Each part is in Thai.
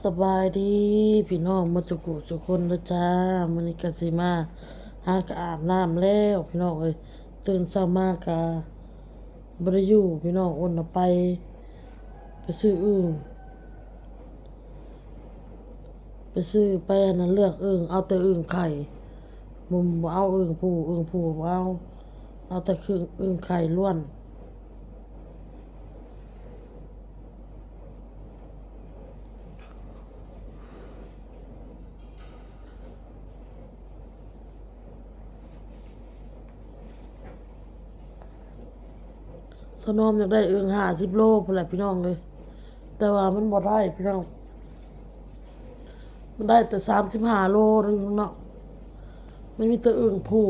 สบายดีพี่น้องมาสุกุสุคนนะจ้ามื้อนี้ก็สิมาหากะอาบน้ำแล้วพี่น้องเอ้ยตื่นเช้ามากะบ่ได้อยู่พี่น้องอ้นน่ะไปซื้ออึ่งไปอันนั้นเลือกอึ่งเอาแต่อึ่งไข่มุมบ่เอาอึ่งผู้บ่เอาแต่คืออึ่งไข่ล้วนสนอมอยากได้อึ่ง50 โลพุ่นแหละพี่น้องเลยแต่ว่ามันบ่ได้พี่น้องมันได้แต่35 โลนึงเนาะไม่มีแต่อึ่งผู้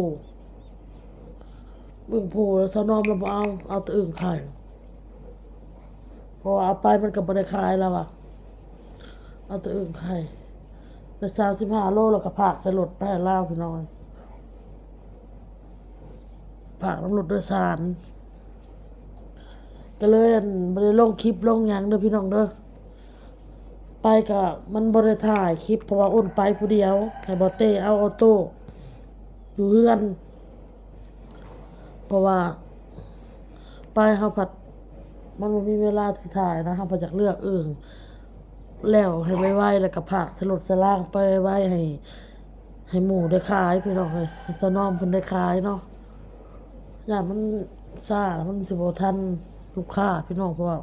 แล้วสนอมเราบ่เอาแต่อึ่งไข่เพราะว่าเอาไปมันก็บ่ได้ขายแล้วอะเอาแต่อึ่งไข่แต่35 โลแล้วก็พากใส่รถไปให้ลาวพี่น้องพากน้ำรถโดยสารก็เลยอันบ่ได้ลงคลิปลงหยังเด้อพี่น้องเด้อไปก็มันบ่ได้ถ่ายคลิปเพราะว่าอ้นไปผู้เดียวให้บ่เต้เอาออโต้อยู่เฮือนเพราะว่าไปเฮาผัดมันบ่มีเวลาสิถ่ายนะเฮาบ่อยากเลือกแล้วให้ไวๆแล้วก็พากใส่รถใส่ล่างไปไว้ให้หมู่ได้ขายพี่น้องเอ้ยให้สนอมเพิ่นได้ขายเนาะย่านมันช้าแล้วมันสิบ่ทันลูกค้าพี่น้องเพราะว่า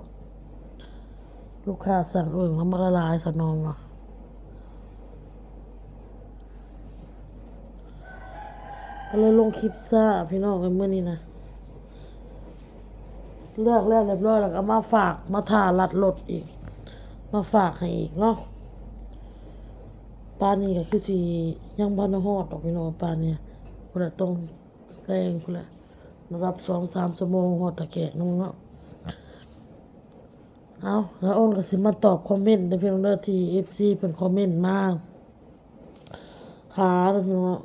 ลูกค้าสั่งแล้วมันละลายสนอมว่ะก็เลยลงคลิปซ่าพี่น้องเอ้ยมื้อนี้นะเลือกแล้วเรียบร้อยแล้วก็มาฝากมาถ่ารัดรถอีกมาฝากให้อีกเนาะปานนี้ก็คือสิยังบ่ทันฮอดดอกพี่น้องปานนี้พุ่นน่ะต้องแซงพุ่นน่ะรับ2-3 ชั่วโมงฮอดตะแกรงนึงเนาะเอาแล้วอ้นก็สิมาตอบคอมเมนต์เด้อพี่น้องเด้อที่ FC เพิ่นคอมเมนต์มาหาเด้อพี่น้อง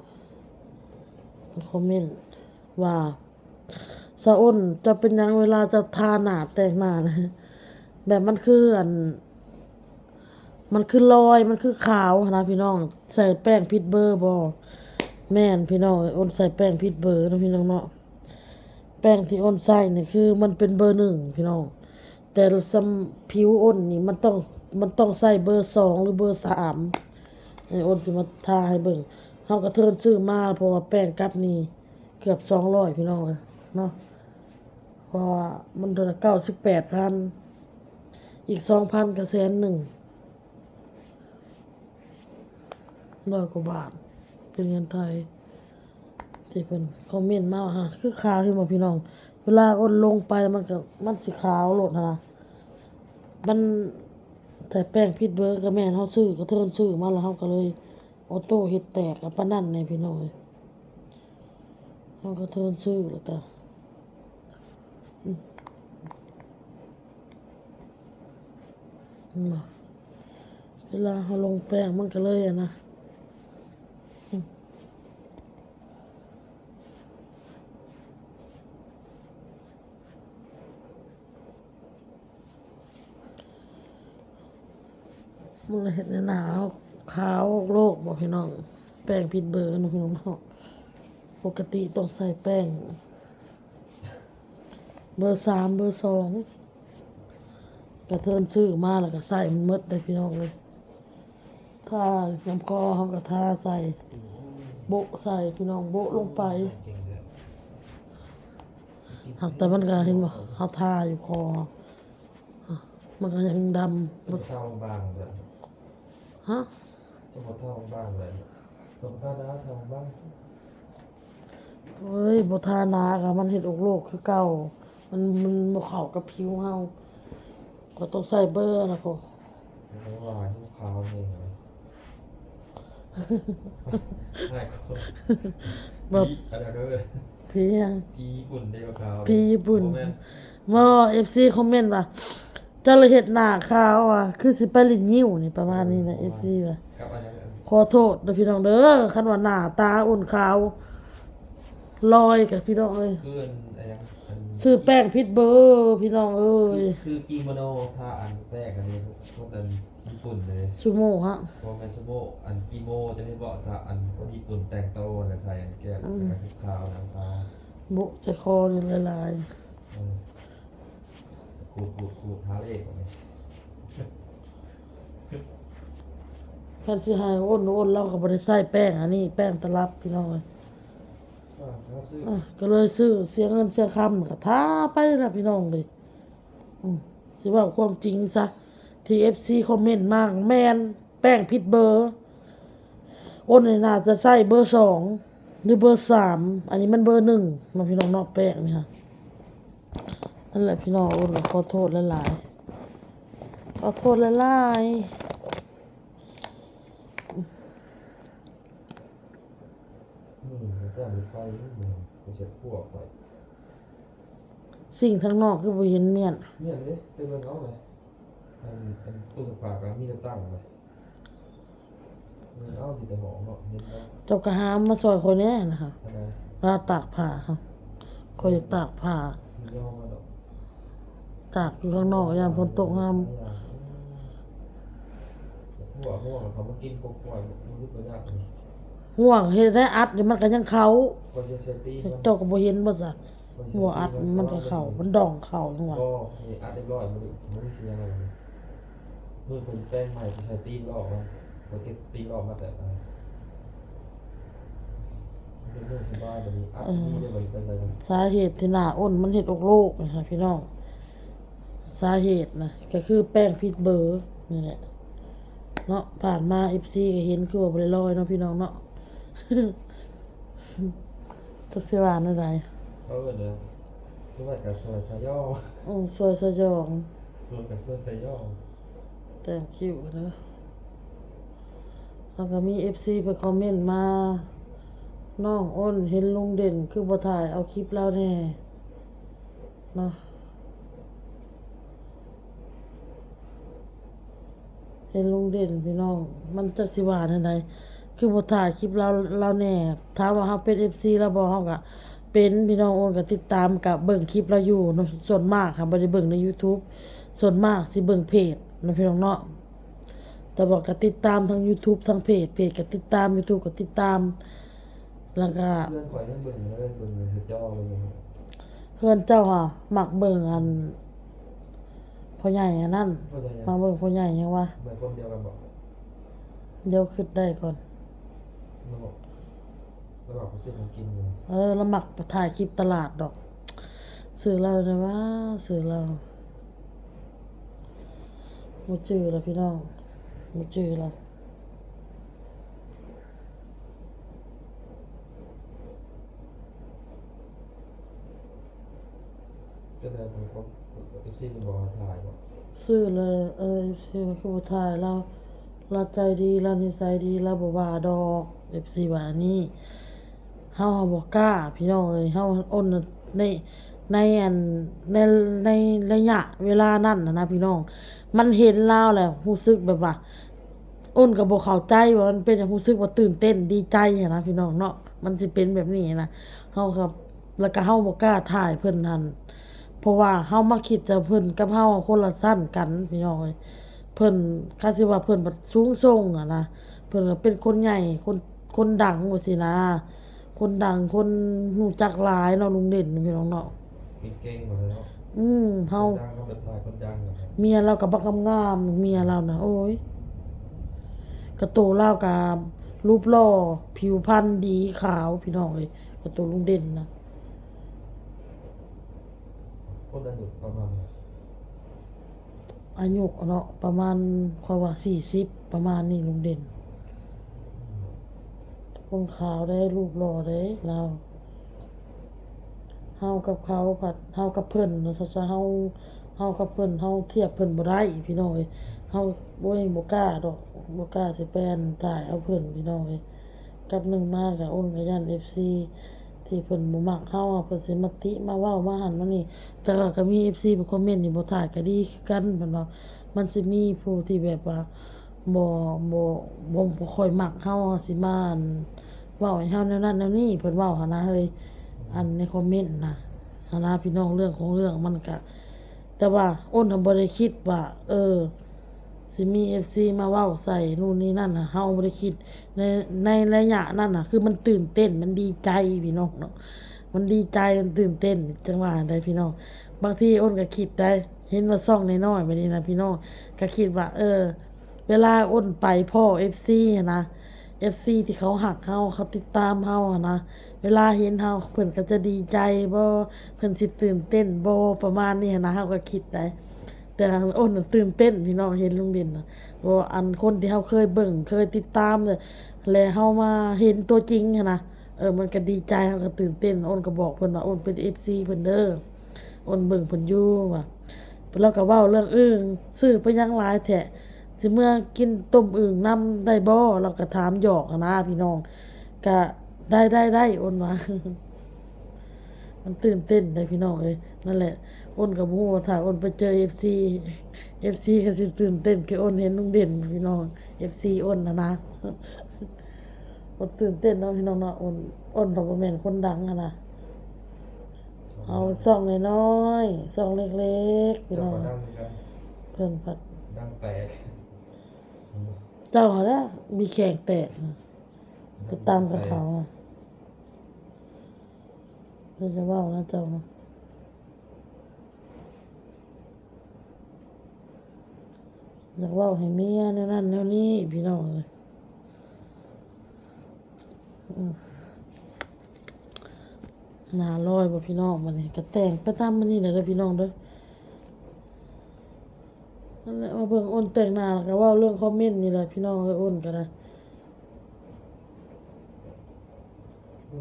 เพิ่นคอมเมนต์ว่าสะอ้นจะเป็นหยังเวลาจะทาหน้าแต่งหน้านะแบบมันคือมันคือรอยมันคือขาวนะพี่น้องใส่แป้งผิดเบอร์บ่แม่นพี่น้องอ้นใส่แป้งผิดเบอร์นะพี่น้องเนาะแป้งที่อ้นใส่นี่คือมันเป็นเบอร์ 1พี่น้องแต่ผิวอ้นนี่มันต้องใส่เบอร์ 2หรือเบอร์ 3ให้อ้นสิมาทาให้เบิ่งเฮาก็เทิร์นซื้อมาเพราะว่าแป้งกับนี่เกือบ200พี่น้องเอ้ยเนาะเพราะว่ามันเท่า98,000อีก 2,000ก็100,000 100 กว่าบาทเป็นเงินไทยที่เพิ่นคอมเมนต์มาฮะคือขาวที่บ่พี่น้องเวลาอ้นลงไปมันสิขาวโลดหั่นน่ะมันใส่แป้งผิดเบอร์ก็แม่นเฮาซื้อก็เทิร์นซื้อมาแล้วเฮาก็เลยออโต้เฮ็ดแตกกับปานนั้นนี่พี่น้องเอ้ยเฮาก็เทิร์นซื้อแล้วก็บ่เวลาเฮาลงแป้งมันก็เลยนะมันเลยเฮ็ดให้หน้าเฮาขาวโลกบ่พี่น้องแป้งผิดเบอร์นะพี่น้องเนาะปกติต้องใส่แป้งเบอร์ 3เบอร์ 2ก็เทิร์นซื้อมาแล้วก็ใส่มันหมดเลยพี่น้องเลยทาน้ำคอเฮาก็ทาใส่โบะใส่พี่น้องโบะลงไปหักแต่มันก็เห็นบ่เฮาทาอยู่คอมันก็ยังดำจะเท่าบางเลยฮะจะหมดเท่าบางเลยตรงท่าด้าเท่าบางเฮ้ยบ่ทาหนาก็มันเฮ็ดอกโลกคือเก่ามันบ่เข้ากับผิวเฮาก็ต้องใส่เบอร์นะพ่อ น้ำลายทุกขาวเองเลยง่ายคนบ่อะไรด้วย พี่ยัง พีญี่ปุ่นเดียวขาวพี่ญี่ปุ่นบ่ FC คอมเมนต์ว่าเจ้าละเฮ็ดหน้าขาวอ่ะคือสิไปลิ้นยิ้วนี่ประมาณนี้นะ FC ว่ากับอันนั้นขอโทษเด้อพี่น้องเด้อคันว่าหน้าตาอ้นขาวลอยกับพี่น้องเอ้ยเพื่อนอะไร ซื้อแป้งผิดเบอร์พี่น้องเอ้ย คือกิโมโนทาอันแรกอันนี้พวกอันญี่ปุ่นเลย ซูโม่ฮะ พอแมนซูโมอันกิโมจะไม่บอกซะอันคนญี่ปุ่นแต่งโตนะใส่อันแก้มแล้วก็ขาวน้ำตา บุจะคอนี่ละลาย ขูดท้าเลขแบบนี้ คันสิให้อ้นเราก็บ่ได้ใส่แป้งอันนี้แป้งตลับพี่น้องเอ้ย ถ้าซื้อ ก็เลยซื้อเสียเงินเสียคำก็ท้าไปล่ะพี่น้องเลยสิว่าความจริงซะที่ FC คอมเมนต์มากแม่นแป้งผิดเบอร์อ้นนี่น่าจะใส่เบอร์2หรือเบอร์3อันนี้มันเบอร์1มาพี่น้องเนาะแป้งนี่ค่ะนั่นแหละพี่น้องอ้นก็ขอโทษหลายๆขอโทษหลายๆ จะมีไฟไม่ใช่พวกไฟ สิ่งข้างนอกคือบ่เห็นเมียน เนี่ยเลยเต็มเลยเอาเลยอันตู้สปาการมีจะตั้งเลยมันเอาที่แต่หอมเนาะเห็นไหม เจ้ากระหามมาซอยคนนี้นะคะ อะไร เราตากผ้าครับคอยตากผ้า สีย่อมาดอก ตากอยู่ข้างนอกยามฝนตกงาม หัวเขามากินกบกล้วยมันรู้ไปยากเลย ห่วงเฮ็ดได้อัดเดี๋ยวมันก็ยังเขา ก็เซตีมัน เจ้าก็บ่เห็นบ่ซะหัวอัดมันก็เข้ามันดองเข้าจังหวะ ก็นี่อัดเรียบร้อยมันไม่เสียอะไรเลยเมื่อเป็นแป้งใหม่จะใช้ตีนออกมาพอเก็บตีนออกมาแต่เป็นเรื่องสบายแบบนี้อัดนี่ได้บริการใส่กัน สาเหตุที่หน้าอ้นมันเฮ็ดอกโลกนะคะพี่น้องสาเหตุนะก็คือแป้งผิดเบอร์นี่แหละเนาะผ่านมา FC ก็เห็นคือว่าบ่ได้ลอยเนาะพี่น้องเนาะ จักสิว่าแนวใด เนี่ยสวยกับสวยสายย่อ ซอยสะยอง สวยกับสวยสายย่อ แต่งคิ้วนะแล้วก็มี FC ไปคอมเมนต์มาน้องอ้นเห็นลุงเด่นคือบ่ถ่ายเอาคลิปแล้วแน่เนาะเห็นลุงเด่นพี่น้องมันจักสิว่าแนวใดคือบ่ถ่ายคลิปเราแน่ถามว่าเฮาเป็น FC แล้วบ่เฮาก็เป็นพี่น้องโอนก็ติดตามกับเบิ่งคลิปเราอยู่เนาะส่วนมากค่ะบ่ได้เบิ่งใน YouTube ส่วนมากสิเบิ่งเพจเนาะพี่น้องเนาะแต่บอกก็ติดตามทั้ง YouTube ทั้งเพจก็ติดตาม YouTube ก็ติดตามแล้วก็ เรื่องข่อยยังเบิ่งเลยเบิ่งสะจ้อเลย เพื่อนเจ้าค่ะมักเบิ่งอันพ่อใหญ่อันนั้น เข้าใจยัง มาเบิ่งพ่อใหญ่ยังว่า เหมือนคนเดียวกันบอก เดี๋ยวคิดได้ก่อน ระบบเขาซื้อของกินอยู่ แล้วมักไปถ่ายคลิปตลาดดอกซื้อเรานะว่าซื้อเราบ่จื้อแล้วพี่น้องบ่จื้อแล้ว ก็เลยผมก็FCมันบอกว่าถ่ายบอก ซื้อเลยซื้อคือบ่ถ่ายเราใจดีเรานิสัยดีเราบ่ว่าดอก FC ว่านี่เฮาบ่กล้าพี่น้องเอ้ยเฮาอ้นในอันในระยะเวลานั้นนะพี่น้องมันเห็นลาวแล้วรู้สึกแบบว่าอ้นก็บ่เข้าใจว่ามันเป็นรู้สึกว่าตื่นเต้นดีใจหั้นนะพี่น้องเนาะมันสิเป็นแบบนี้นะเฮาครับแล้วก็เฮาบ่กล้าถ่ายเพิ่นหั่นเพราะว่าเฮามาคิดจะเพิ่นกับเฮาคนละสั้นกันพี่น้องเอ้ยเพิ่นค่าสิว่าเพิ่นบัดสูงส่งอะนะเพิ่นก็เป็นคนใหญ่คนดังว่าสินะคนดังคนรู้จักหลายเนาะลุงเด่นพี่น้องเนาะ เก่งๆมาแล้ว เฮา ดังเขาเป็นถ่ายคนดังนะครับ เมียเราก็บักงามๆเมียเรานะโอ้ยกระโตเราก็รูปหล่อผิวพรรณดีขาวพี่น้องเอ้ยกระโตลุงเด่นนะ คนอายุประมาณ อายุเนาะประมาณค่อยว่า40ประมาณนี้ลุงเด่นคนขาวได้รูปหล่อได้เราเฮากับเขาผัดเฮากับเพิ่นเนาะซะเฮากับเพิ่นเฮาเทียบเพิ่นบ่ได้พี่น้องเอ้ยเฮาบ่กล้าดอกบ่กล้าสิแปลนถ่ายเอาเพิ่นพี่น้องเอ้ยกับหนึ่งมาก็อ้นก็ยัน FC ที่เพิ่นบ่มักเฮาอะเพิ่นสิมาติมาเว้ามาหั่นมานี่แต่ว่าก็มี FC ไปคอมเมนต์นี่บ่ถ่ายก็ดีคือกันเพิ่นว่ามันสิมีผู้ที่แบบว่าบ่ค่อยมักเฮาสิมาอั่นเว้าให้เฮาแนวนั้นแนวนี้เพิ่นเว้าหั่นนะเฮ้ยอันในคอมเมนต์น่ะ หานะพี่น้องเรื่องของเรื่องมันก็แต่ว่าอ้นทำบ่ได้คิดว่าสิมี FC มาเว้าใส่นู่นนี่นั่นน่ะเฮาบ่ได้คิดในในระยะนั้นน่ะคือมันตื่นเต้นมันดีใจพี่น้องเนาะมันดีใจมันตื่นเต้นจังว่าได้พี่น้องบางทีอ้นก็คิดได้เห็นว่าซ่องน้อยๆแบบนี้นะพี่น้องก็คิดว่าเวลาอ้นไปพ่อ FC อะนะ FC ที่เขาหักเฮาเขาติดตามเฮาอะนะเวลาเห็นเฮาเพิ่นก็จะดีใจบ่เพิ่นสิตื่นเต้นบ่ประมาณนี้หั้นนะเฮาก็คิดได้แต่อ้นน่ะตื่นเต้นพี่น้องเห็นลุงเด่นน่ะว่าอันคนที่เฮาเคยเบิ่งเคยติดตามเนี่ยแล้วเฮามาเห็นตัวจริงหั้นนะมันก็ดีใจเฮาก็ตื่นเต้นอ้นก็บอกเพิ่นว่าอ้นเป็น FC เพิ่นเด้ออ้นเบิ่งเพิ่นอยู่ว่าเพิ่นเราก็เว้าเรื่องอึ่งซื้อไปยังหลายแท้สิเมื่อกินต้มอึ่งนำได้บ่เราก็ถามหยอกอะนะพี่น้องก็ได้อ้นว่า มันตื่นเต้นได้พี่น้องเอ้ยนั่นแหละอ้นกับฮู้ว่าถ้าอ้นไปเจอ FC ก็สิตื่นเต้นคืออ้นเห็นลุงเด่นพี่น้อง FC อ้นนะอ้นตื่นเต้นเนาะพี่น้องเนาะอ้นเราบ่แม่นคนดังอะนะเอาซ่องน้อยๆซ่องเล็กๆพี่ เจ้า น้อง ก็ดังเหมือนกัน เพิ่นพัด ดังแตก เจ้าหั่นละมีแข่งแตกน่ะไปตามกับเขาอ่ะเพิ่นจะเว้านะเจ้านะอยากเว้าให้เมียแนวนั้นแนวนี้พี่น้องเอ้ย หน้าลอยบ่พี่น้องบัดนี้ก็แต่งไปตามมันนี่แหละเด้อพี่น้องเด้อนั่นแหละมาเบิ่งอ้นแต่งหน้าแล้วก็เว้าเรื่องคอมเมนต์นี่แหละพี่น้องเอ้ยอ้นก็ได้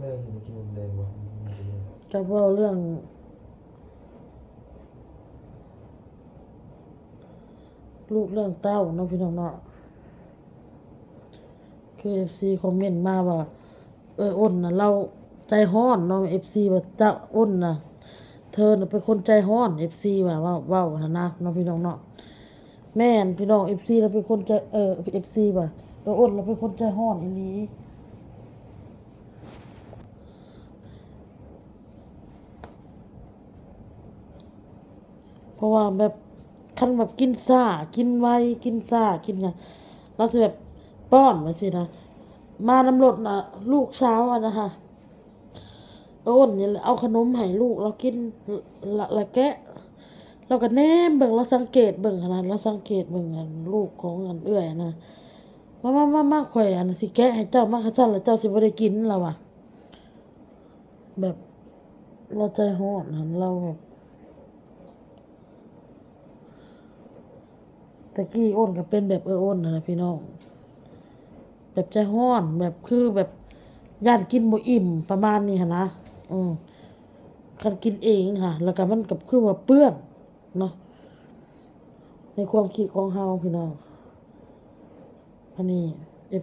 เลยเห็นกินนมแดงบ่ ก็เว้าเรื่องลูกเรื่องเต้าเนาะพี่น้องเนาะคือ FC คอมเมนต์มาว่าอ้นน่ะเราใจร้อนเนาะ FC ว่าเจ้าอ้นน่ะเธอน่ะเป็นคนใจร้อน FC ว่าเว้าหั่นนะเนาะพี่น้องเนาะแม่นพี่น้อง FC เราเป็นคนใจFC ว่าอ้นเราเป็นคนใจร้อนอีหลี เพราะว่าแบบคันแบบกินซ่ากินไวกินซ่ากินหยังเราสิแบบป้อนมาสินะมาน้ำรถน่ะลูกสาวอะนะคะโอ้นนี่แหละเอาขนมให้ลูกเรากินละแกะเราก็แนมเบิ่งเราสังเกตเบิ่งขนาดเราสังเกตเบิ่งอันลูกของอันเอื้อยนะมาข่อยอันสิแกะให้เจ้ามาคัซั่นแล้วเจ้าสิบ่ได้กินแล้วว่ะแบบเราใจร้อนนะเราแบบ ตะกี้อ้นก็เป็นแบบอ้นนะพี่น้องแบบใจร้อนแบบคือแบบย่านกินบ่อิ่มประมาณนี้หั้นนะอืมคันกินเองค่ะแล้วก็มันกับคือว่าเปื้อนเนาะในความคิดของเฮาพี่น้องอันนี้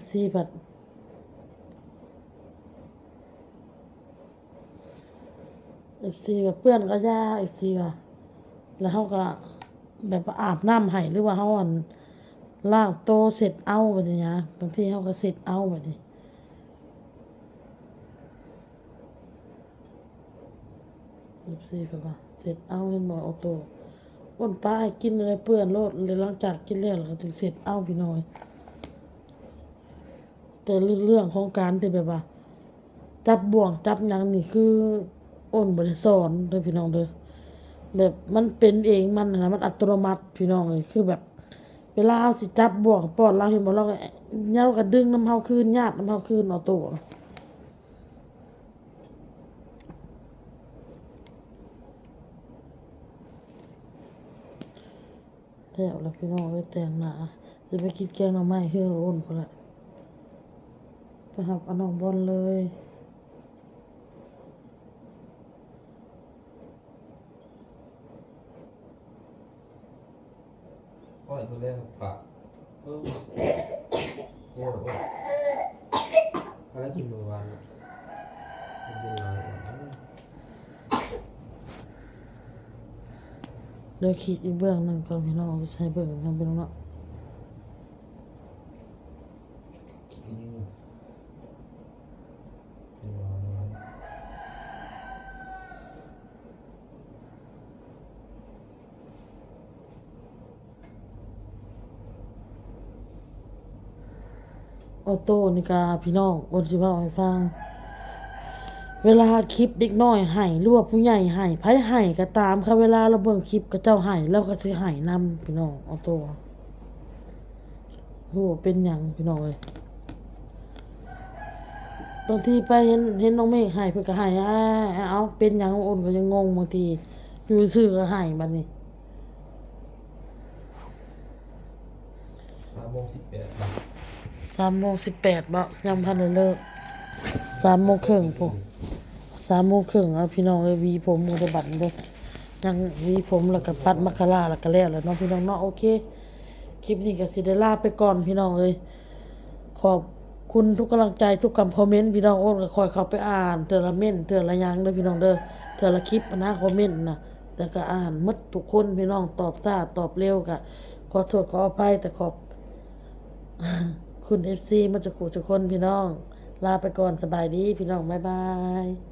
FC ผัด FC แบบเปื้อนก็ย่า FC ว่ะแล้วเฮาก็แบบว่าอาบน้ำให้หรือว่าเฮาอันล้างโตวเสร็จเอาแบบนี้นะบางทีเฮาก็เสร็จเอาแบบนี้ 14แบบว่าเสร็จเอาเห็นบ่ออโต้อ้นป้าให้กินอะไรเปื้อนโลดเลยหลังจากกินแล้วก็ถึงเสร็จเอาพี่น้อยแต่เรื่องของการที่แบบว่าจับบ่วงจับหยังนี่คืออ้นบ่ได้สอนเด้อพี่น้องเด้อแบบมันเป็นเองมันนะมันอัตโนมัติพี่น้องเอ้ยคือแบบเวลาเฮาสิจับบ่วงป้อนเราเห็นบ่เราก็เหย้าก็ดึงน้ำเฮาคืนญาติน้ำเฮาคืนออโต้แล้วล่ะพี่น้องเอ้ยแต่งหน้าสิไปกินแกงหน่อไม้คืออ้นพุ่นล่ะไปหับเอาน้องบอลเลย อ้อยตัวแรกปะโอ้โอ้อะไรกินเมื่อวานกินหลายวัน เดี๋ยวคิดอีกเบื้องหนึ่งก่อนพี่น้องเอาไปใช้เบื้องนำพี่น้องเนาะ กินอยู่กินหวาน ออโต้นี่กาพี่น้องโอนสิเว้าให้ฟัง เวลาคลิปเด็กน้อยให้หรือว่าผู้ใหญ่ให้ไผให้ก็ตามค่ะเวลาเราเบิ่งคลิปก็เจ้าให้เราก็สิให้นํพี่น้องออโต้โหเป็นหยังพี่น้องเอ้ยบางทีไปเห็นน้องเมฆให้เพิ่นก็ให้เอาเป็นหยังโอนก็ยังงงบางทีอยู่ซื่อก็ให้บัดนี้ 3:18 3:18บ่ยังบ่ทันได้เลิก3:30พุ3:30เอาพี่น้องเอ้ยหวีผมอุตบัดเด้อยังหวีผมแล้วก็ปัดมัคคาราแล้วก็แล้วแหล้วเนาะพี่น้องเนาะโอเคคลิปนี้ก็สิได้ลาไปก่อนพี่น้องเอ้ยขอบคุณทุกกำลังใจทุกคำคอมเมนต์พี่น้องโอ้นก็คอยเข้าไปอ่านเทื่อละเม่นเทื่อละหยังเด้อพี่น้องเด้อเทื่อละคลิปนะคอมเมนต์น่ะแต่ก็อ่านหมดทุกคนพี่น้องตอบช้าตอบเร็วก็ขอโทษขออภัยแต่ขอบ คุณ FC มาจากขู่ทุกคนพี่น้อง ลาไปก่อนสบายดีพี่น้อง บ๊ายบาย